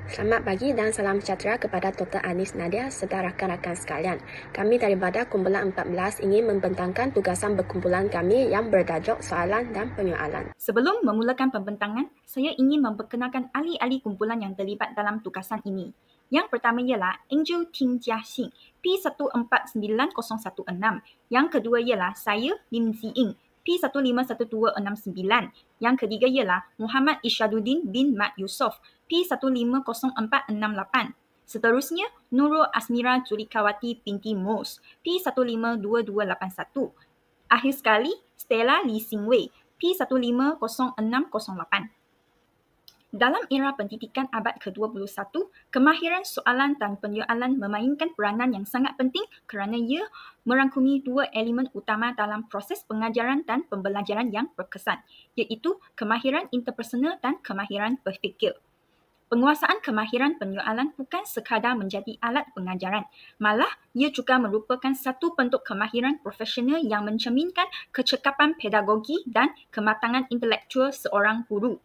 Selamat pagi dan salam sejahtera kepada Dr. Anis Nadia serta rakan-rakan sekalian. Kami daripada kumpulan 14 ingin membentangkan tugasan berkumpulan kami yang bertajuk soalan dan penyoalan. Sebelum memulakan pembentangan, saya ingin memperkenalkan ahli-ahli kumpulan yang terlibat dalam tugasan ini. Yang pertama ialah Angel Ting Jia Xing, P159016. Yang kedua ialah saya, Lim Zi Ying, P151269. Yang ketiga ialah Muhammad Ishaduddin bin Mat Yusof, P150468. Seterusnya, Nurul Asmira Zulikawati binti Mos, P152281. Akhir sekali, Stella Lee Sing Wei, P150608. Dalam era pendidikan abad ke-21, kemahiran soalan dan penyoalan memainkan peranan yang sangat penting kerana ia merangkumi dua elemen utama dalam proses pengajaran dan pembelajaran yang berkesan, iaitu kemahiran interpersonal dan kemahiran berfikir. Penguasaan kemahiran penyoalan bukan sekadar menjadi alat pengajaran, malah ia juga merupakan satu bentuk kemahiran profesional yang mencerminkan kecekapan pedagogi dan kematangan intelektual seorang guru.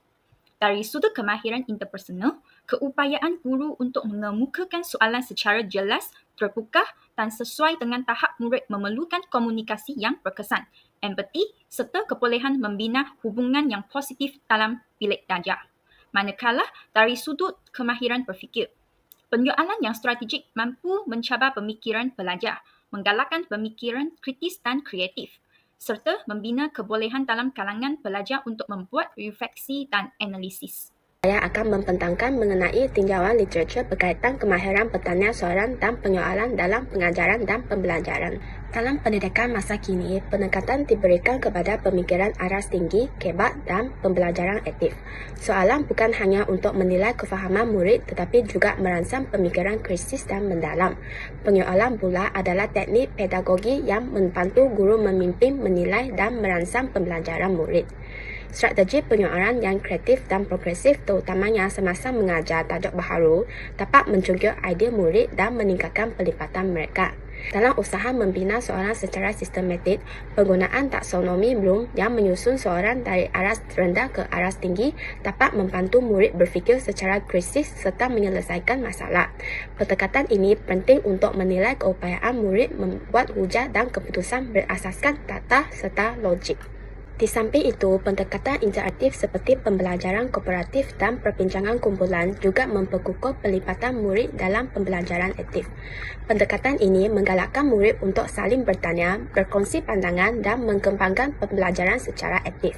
Dari sudut kemahiran interpersonal, keupayaan guru untuk mengemukakan soalan secara jelas, terbuka dan sesuai dengan tahap murid memerlukan komunikasi yang berkesan, empati serta kebolehan membina hubungan yang positif dalam bilik darjah. Manakala dari sudut kemahiran berfikir, penyoalan yang strategik mampu mencabar pemikiran pelajar, menggalakkan pemikiran kritis dan kreatif, serta membina kebolehan dalam kalangan pelajar untuk membuat refleksi dan analisis. Saya akan membentangkan mengenai tinjauan literatur berkaitan kemahiran bertanya soalan dan penyoalan dalam pengajaran dan pembelajaran. Dalam pendidikan masa kini, penekanan diberikan kepada pemikiran aras tinggi, kebat dan pembelajaran aktif. Soalan bukan hanya untuk menilai kefahaman murid tetapi juga merangsang pemikiran kritis dan mendalam. Penyoalan pula adalah teknik pedagogi yang membantu guru memimpin, menilai dan merangsang pembelajaran murid. Strategi penyoalan yang kreatif dan progresif terutamanya semasa mengajar tajuk baharu dapat mencungkil idea murid dan meningkatkan pelibatan mereka. Dalam usaha membina soalan secara sistematik, penggunaan taksonomi Bloom yang menyusun soalan dari aras rendah ke aras tinggi dapat membantu murid berfikir secara kritis serta menyelesaikan masalah. Pendekatan ini penting untuk menilai keupayaan murid membuat hujah dan keputusan berasaskan data serta logik. Di samping itu, pendekatan interaktif seperti pembelajaran kooperatif dan perbincangan kumpulan juga memperkukuh pelibatan murid dalam pembelajaran aktif. Pendekatan ini menggalakkan murid untuk saling bertanya, berkongsi pandangan dan mengembangkan pembelajaran secara aktif.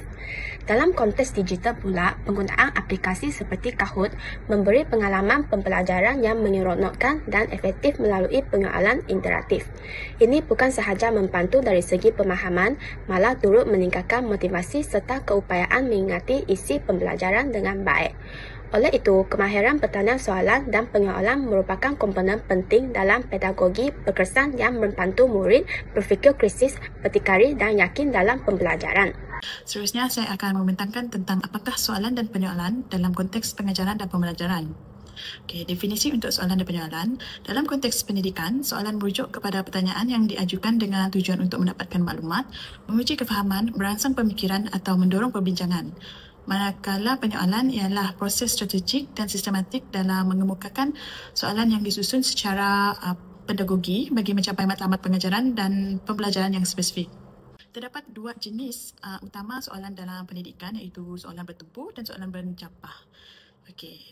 Dalam konteks digital pula, penggunaan aplikasi seperti Kahoot memberi pengalaman pembelajaran yang menyeronokkan dan efektif melalui penyoalan interaktif. Ini bukan sahaja membantu dari segi pemahaman, malah turut meningkatkan motivasi serta keupayaan mengingati isi pembelajaran dengan baik. Oleh itu, kemahiran bertanya soalan dan penyoalan merupakan komponen penting dalam pedagogi berkesan yang membantu murid berfikir kritis, berdikari dan yakin dalam pembelajaran. Seterusnya, saya akan membentangkan tentang apakah soalan dan penyoalan dalam konteks pengajaran dan pembelajaran. Definisi untuk soalan dan penyoalan. Dalam konteks pendidikan, soalan merujuk kepada pertanyaan yang diajukan dengan tujuan untuk mendapatkan maklumat, menguji kefahaman, merangsang pemikiran atau mendorong perbincangan. Manakala penyoalan ialah proses strategik dan sistematik dalam mengemukakan soalan yang disusun secara pedagogi bagi mencapai matlamat pengajaran dan pembelajaran yang spesifik. Terdapat dua jenis utama soalan dalam pendidikan, iaitu soalan bertumpu dan soalan bercapah.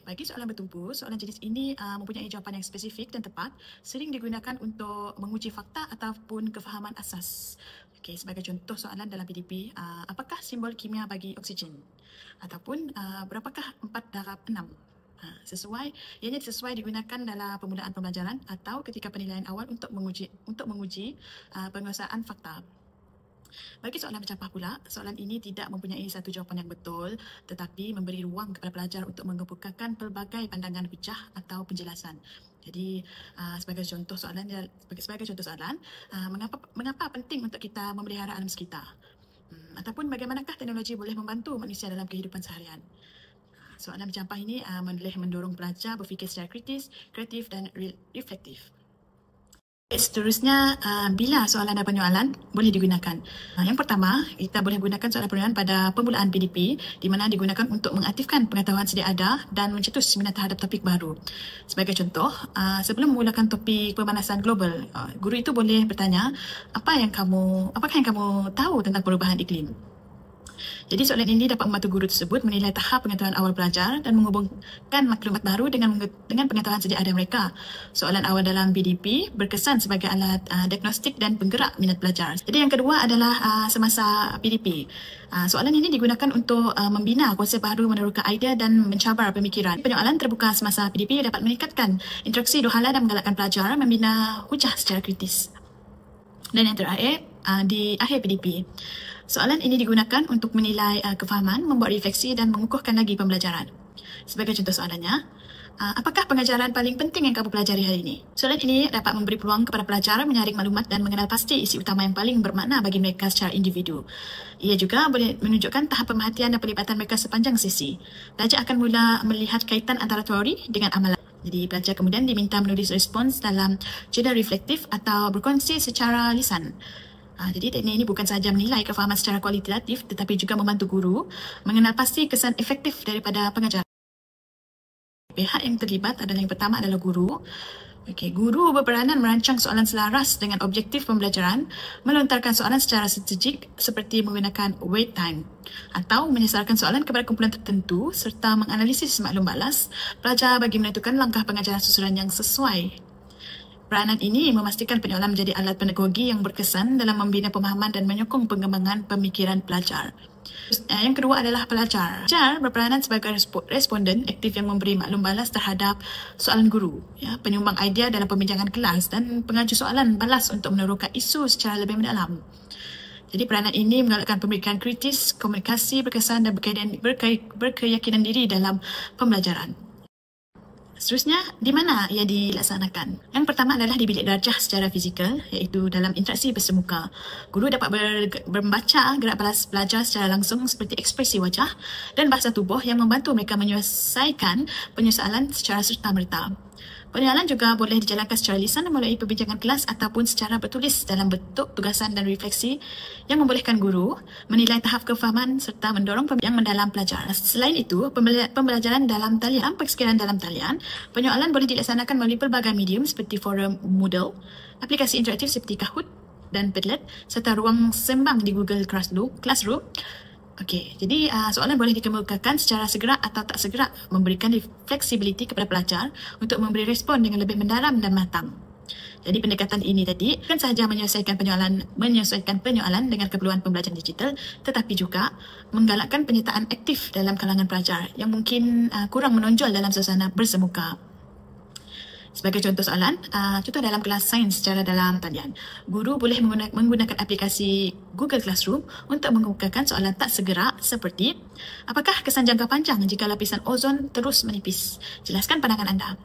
Bagi soalan bertumpu, soalan jenis ini mempunyai jawapan yang spesifik dan tepat, sering digunakan untuk menguji fakta ataupun kefahaman asas. Sebagai contoh soalan dalam PDP, apakah simbol kimia bagi oksigen? Ataupun berapakah 4 darab 6? Ianya sesuai digunakan dalam permulaan pembelajaran atau ketika penilaian awal untuk menguji penguasaan fakta. Bagi soalan bercapah pula, soalan ini tidak mempunyai satu jawapan yang betul tetapi memberi ruang kepada pelajar untuk mengemukakan pelbagai pandangan pecah atau penjelasan. Jadi, sebagai contoh soalan, mengapa penting untuk kita memelihara alam sekitar? Ataupun bagaimanakah teknologi boleh membantu manusia dalam kehidupan seharian? Soalan bercapah ini boleh mendorong pelajar berfikir secara kritis, kreatif dan reflektif. Seterusnya, bila soalan dan penyoalan boleh digunakan. Yang pertama, kita boleh gunakan soalan penyoalan pada permulaan PDP di mana digunakan untuk mengaktifkan pengetahuan sedia ada dan mencetus minat terhadap topik baru. Sebagai contoh, sebelum memulakan topik pemanasan global, guru itu boleh bertanya, apakah yang kamu tahu tentang perubahan iklim? Jadi soalan ini dapat membantu guru tersebut menilai tahap pengetahuan awal pelajar dan menghubungkan maklumat baru dengan pengetahuan sedia ada mereka. Soalan awal dalam PDP berkesan sebagai alat diagnostik dan penggerak minat pelajar. Jadi yang kedua adalah semasa PDP. Soalan ini digunakan untuk membina konsep baru, meneroka idea dan mencabar pemikiran. Penyoalan terbuka semasa PDP dapat meningkatkan interaksi dua hala dan menggalakkan pelajar membina hujah secara kritis. Dan yang terakhir, di akhir PDP. Soalan ini digunakan untuk menilai kefahaman, membuat refleksi dan mengukuhkan lagi pembelajaran. Sebagai contoh soalannya, apakah pengajaran paling penting yang kamu pelajari hari ini? Soalan ini dapat memberi peluang kepada pelajar menyaring maklumat dan mengenal pasti isi utama yang paling bermakna bagi mereka secara individu. Ia juga boleh menunjukkan tahap pemerhatian dan pelibatan mereka sepanjang sesi. Pelajar akan mula melihat kaitan antara teori dengan amalan. Jadi pelajar kemudian diminta menulis respons dalam jeda reflektif atau berkongsi secara lisan. Jadi teknik ini bukan sahaja menilai kefahaman secara kualitatif tetapi juga membantu guru mengenal pasti kesan efektif daripada pengajaran. Pihak yang terlibat adalah yang pertama adalah guru. Guru berperanan merancang soalan selaras dengan objektif pembelajaran, melontarkan soalan secara strategik seperti menggunakan wait time atau menyasarkan soalan kepada kumpulan tertentu serta menganalisis maklum balas pelajar bagi menentukan langkah pengajaran susulan yang sesuai. Peranan ini memastikan penyoalan menjadi alat pedagogi yang berkesan dalam membina pemahaman dan menyokong pengembangan pemikiran pelajar. Yang kedua adalah pelajar. Pelajar berperanan sebagai responden aktif yang memberi maklum balas terhadap soalan guru, penyumbang idea dalam perbincangan kelas dan pengaju soalan balas untuk meneroka isu secara lebih mendalam. Jadi peranan ini menggalakkan pemikiran kritis, komunikasi berkesan dan berkeyakinan diri dalam pembelajaran. Seterusnya, di mana ia dilaksanakan? Yang pertama adalah di bilik darjah secara fizikal, iaitu dalam interaksi bersemuka. Guru dapat membaca gerak balas pelajar secara langsung seperti ekspresi wajah dan bahasa tubuh yang membantu mereka menyelesaikan penyoalan secara serta-merta. Penyoalan juga boleh dijalankan secara lisan melalui perbincangan kelas ataupun secara bertulis dalam bentuk tugasan dan refleksi yang membolehkan guru menilai tahap kefahaman serta mendorong yang mendalam pelajar. Selain itu, pembelajaran dalam talian, persekitaran dalam talian, penyoalan boleh dilaksanakan melalui pelbagai medium seperti forum Moodle, aplikasi interaktif seperti Kahoot dan Padlet serta ruang sembang di Google Classroom. Jadi soalan boleh dikemukakan secara segera atau tak segera, memberikan fleksibiliti kepada pelajar untuk memberi respon dengan lebih mendalam dan matang. Jadi pendekatan ini tadi bukan sahaja menyesuaikan penyoalan dengan keperluan pembelajaran digital, tetapi juga menggalakkan penyertaan aktif dalam kalangan pelajar yang mungkin kurang menonjol dalam suasana bersemuka. Sebagai contoh soalan, contoh dalam kelas sains secara dalam talian. Guru boleh menggunakan aplikasi Google Classroom untuk mengemukakan soalan tak segera seperti, apakah kesan jangka panjang jika lapisan ozon terus menipis? Jelaskan pandangan anda.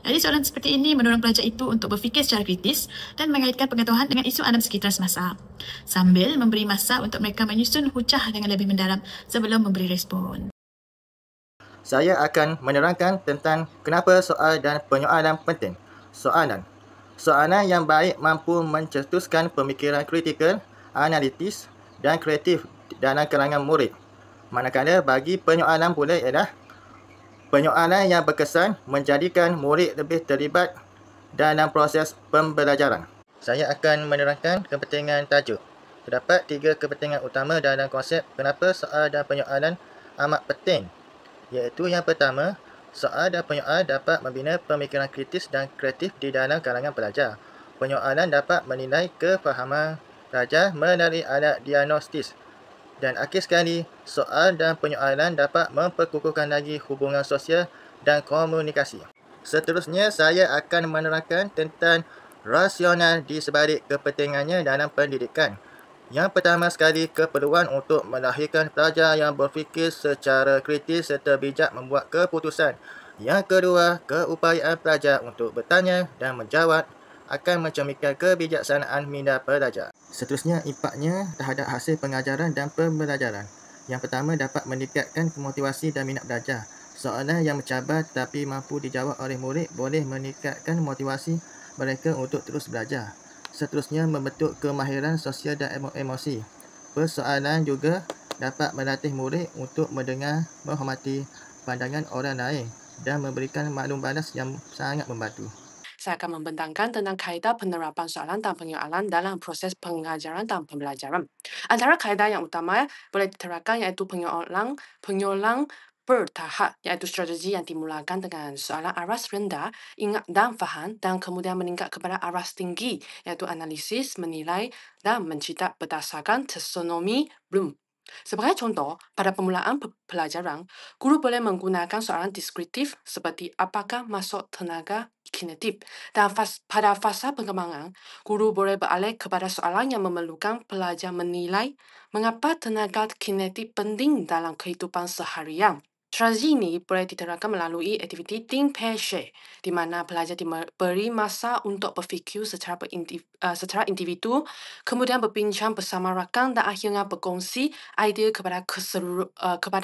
Jadi soalan seperti ini mendorong pelajar itu untuk berfikir secara kritis dan mengaitkan pengetahuan dengan isu alam sekitar semasa, sambil memberi masa untuk mereka menyusun hujah dengan lebih mendalam sebelum memberi respon. Saya akan menerangkan tentang kenapa soal dan penyoalan penting. Soalan yang baik mampu mencetuskan pemikiran kritikal, analitis dan kreatif dalam kalangan murid. Manakala bagi penyoalan pula ialah penyoalan yang berkesan menjadikan murid lebih terlibat dalam proses pembelajaran. Saya akan menerangkan kepentingan tajuk. Terdapat 3 kepentingan utama dalam konsep kenapa soal dan penyoalan amat penting. Iaitu yang pertama, soal dan penyoalan dapat membina pemikiran kritis dan kreatif di dalam kalangan pelajar. Penyoalan dapat menilai kefahaman pelajar melalui alat diagnostis. Dan akhir sekali, soal dan penyoalan dapat memperkukuhkan lagi hubungan sosial dan komunikasi. Seterusnya, saya akan menerangkan tentang rasional di sebalik kepentingannya dalam pendidikan. Yang pertama sekali, keperluan untuk melahirkan pelajar yang berfikir secara kritis serta bijak membuat keputusan. Yang kedua, keupayaan pelajar untuk bertanya dan menjawab akan mencerminkan kebijaksanaan minda pelajar. Seterusnya, impaknya terhadap hasil pengajaran dan pembelajaran. Yang pertama, dapat meningkatkan motivasi dan minat belajar. Soalan yang mencabar tetapi mampu dijawab oleh murid boleh meningkatkan motivasi mereka untuk terus belajar. Seterusnya, membentuk kemahiran sosial dan emosi. Persoalan juga dapat melatih murid untuk mendengar, menghormati pandangan orang lain dan memberikan maklum balas yang sangat membantu. Saya akan membentangkan tentang kaedah penerapan soalan dan penyoalan dalam proses pengajaran dan pembelajaran. Antara kaedah yang utama boleh diterapkan iaitu penyoalan bertahap, iaitu strategi yang dimulakan dengan soalan aras rendah, ingat dan faham, dan kemudian meningkat kepada aras tinggi, iaitu analisis, menilai, dan mencetak berdasarkan taksonomi Bloom. Sebagai contoh, pada permulaan pelajaran, guru boleh menggunakan soalan deskriptif seperti apakah masuk tenaga kinetik, dan pada fasa pengembangan, guru boleh beralih kepada soalan yang memerlukan pelajar menilai mengapa tenaga kinetik penting dalam kehidupan seharian. Strategi ini boleh diterapkan melalui aktiviti think, pair, share, di mana pelajar diberi masa untuk berfikir secara individu, kemudian berbincang bersama rakan dan akhirnya berkongsi idea kepada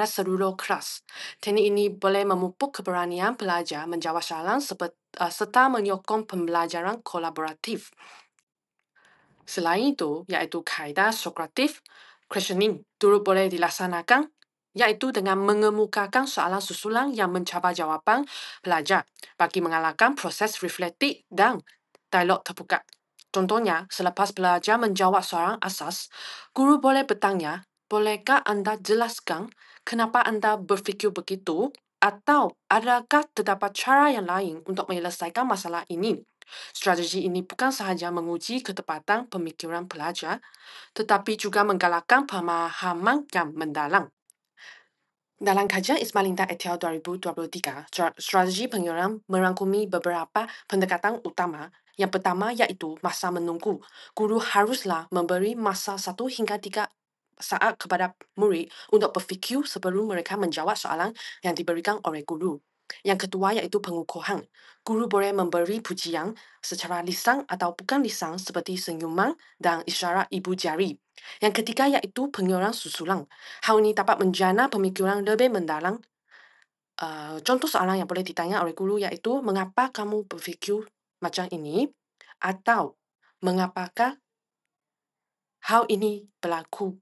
seluruh kelas. Teknik ini boleh memupuk keberanian pelajar menjawab soalan serta menyokong pembelajaran kolaboratif. Selain itu, iaitu kaedah Sokratif, questioning turut boleh dilaksanakan, iaitu dengan mengemukakan soalan susulan yang mencabar jawapan pelajar bagi mengalahkan proses reflektif dan dialog terbuka. Contohnya, selepas pelajar menjawab soalan asas, guru boleh bertanya, bolehkah anda jelaskan kenapa anda berfikir begitu? Atau adakah terdapat cara yang lain untuk menyelesaikan masalah ini? Strategi ini bukan sahaja menguji ketepatan pemikiran pelajar, tetapi juga menggalakkan pemahaman yang mendalam. Dalam kajian Ismail Lintang et al. 2023, strategi penyoalan merangkumi beberapa pendekatan utama. Yang pertama iaitu masa menunggu. Guru haruslah memberi masa 1 hingga 3 saat kepada murid untuk berfikir sebelum mereka menjawab soalan yang diberikan oleh guru. Yang kedua iaitu pengukuhan. Guru boleh memberi pujian secara lisan atau bukan lisan seperti senyuman dan isyarat ibu jari. Yang ketiga iaitu penyoalan susulan. Hal ini dapat menjana pemikiran lebih mendalam. Contoh soalan yang boleh ditanya oleh guru iaitu mengapa kamu berfikir macam ini? Atau mengapakah hal ini berlaku?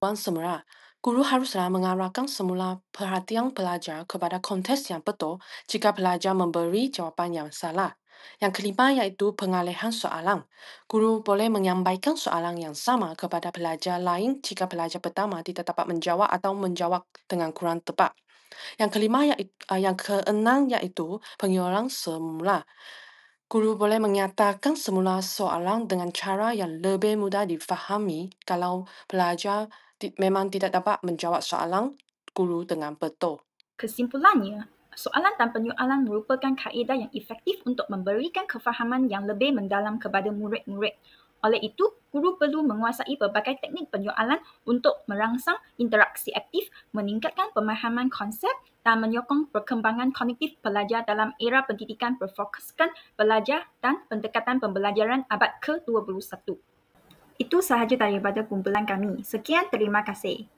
Semula, guru haruslah mengarahkan semula perhatian pelajar kepada konteks yang betul jika pelajar memberi jawapan yang salah. Yang kelima iaitu pengalihan soalan. Guru boleh menyampaikan soalan yang sama kepada pelajar lain jika pelajar pertama tidak dapat menjawab atau menjawab dengan kurang tepat. Yang keenam iaitu penyoalan semula. Guru boleh menyatakan semula soalan dengan cara yang lebih mudah difahami kalau pelajar memang tidak dapat menjawab soalan guru dengan betul. Kesimpulannya, soalan dan penyoalan merupakan kaedah yang efektif untuk memberikan kefahaman yang lebih mendalam kepada murid-murid. Oleh itu, guru perlu menguasai berbagai teknik penyoalan untuk merangsang interaksi aktif, meningkatkan pemahaman konsep dan menyokong perkembangan kognitif pelajar dalam era pendidikan berfokuskan belajar dan pendekatan pembelajaran abad ke-21. Itu sahaja daripada kumpulan kami. Sekian, terima kasih.